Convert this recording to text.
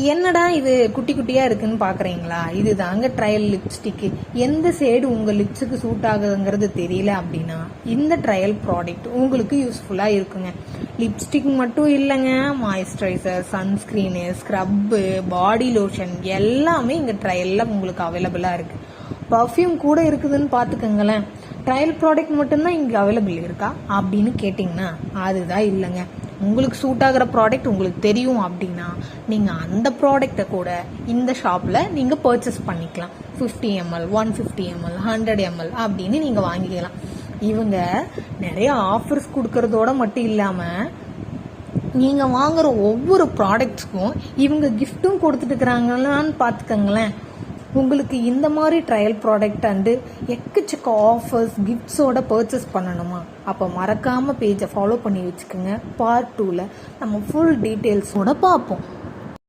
என்னடா இது குட்டி குட்டியா இருக்குன்னு பாக்குறீங்களா? இது தாங்க ட்ரையல் லிப்ஸ்டிக்கு. எந்த ஷேடு உங்க லிப்ஸுக்கு சூட் ஆகுதுங்கிறது தெரியல அப்படின்னா இந்த ட்ரையல் ப்ராடக்ட் உங்களுக்கு யூஸ்ஃபுல்லா இருக்குங்க. லிப்ஸ்டிக் மட்டும் இல்லைங்க, moisturiser, sunscreen, scrub, body lotion எல்லாமே இங்க ட்ரையல்ல உங்களுக்கு அவைலபிளா இருக்கு. பர்ஃப்யூம் கூட இருக்குதுன்னு பாத்துக்கோங்களேன். ட்ரையல் ப்ராடக்ட் மட்டும்தான் இங்க அவைலபிள் இருக்கா அப்படின்னு கேட்டிங்கன்னா அதுதான் இல்லைங்க. உங்களுக்கு சூட் ஆகிற ப்ராடக்ட் உங்களுக்கு தெரியும் அப்படின்னா நீங்கள் அந்த ப்ராடக்டை கூட இந்த ஷாப்பில் நீங்கள் பர்ச்சேஸ் பண்ணிக்கலாம். 50 ml, 150 ml, 100 ml அப்படின்னு நீங்கள் வாங்கிக்கலாம். இவங்க நிறைய ஆஃபர்ஸ் கொடுக்கறதோட மட்டும் இல்லாமல் நீங்கள் வாங்குற ஒவ்வொரு ப்ராடக்ட்ஸ்க்கும் இவங்க கிஃப்ட்டும் கொடுத்துட்டு இருக்கிறாங்களான்னு பார்த்துக்கங்களேன். உங்களுக்கு இந்த மாதிரி ட்ரையல் ப்ராடக்ட் அண்டு எக்கச்சக்க ஆஃபர்ஸ் கிஃப்ட்ஸோட பர்ச்சேஸ் பண்ணணுமா? அப்போ மறக்காமல் பேஜை ஃபாலோ பண்ணி வச்சுக்கோங்க. பார்ட் 2ல நம்ம ஃபுல் டீட்டெயில்ஸோட பார்ப்போம்.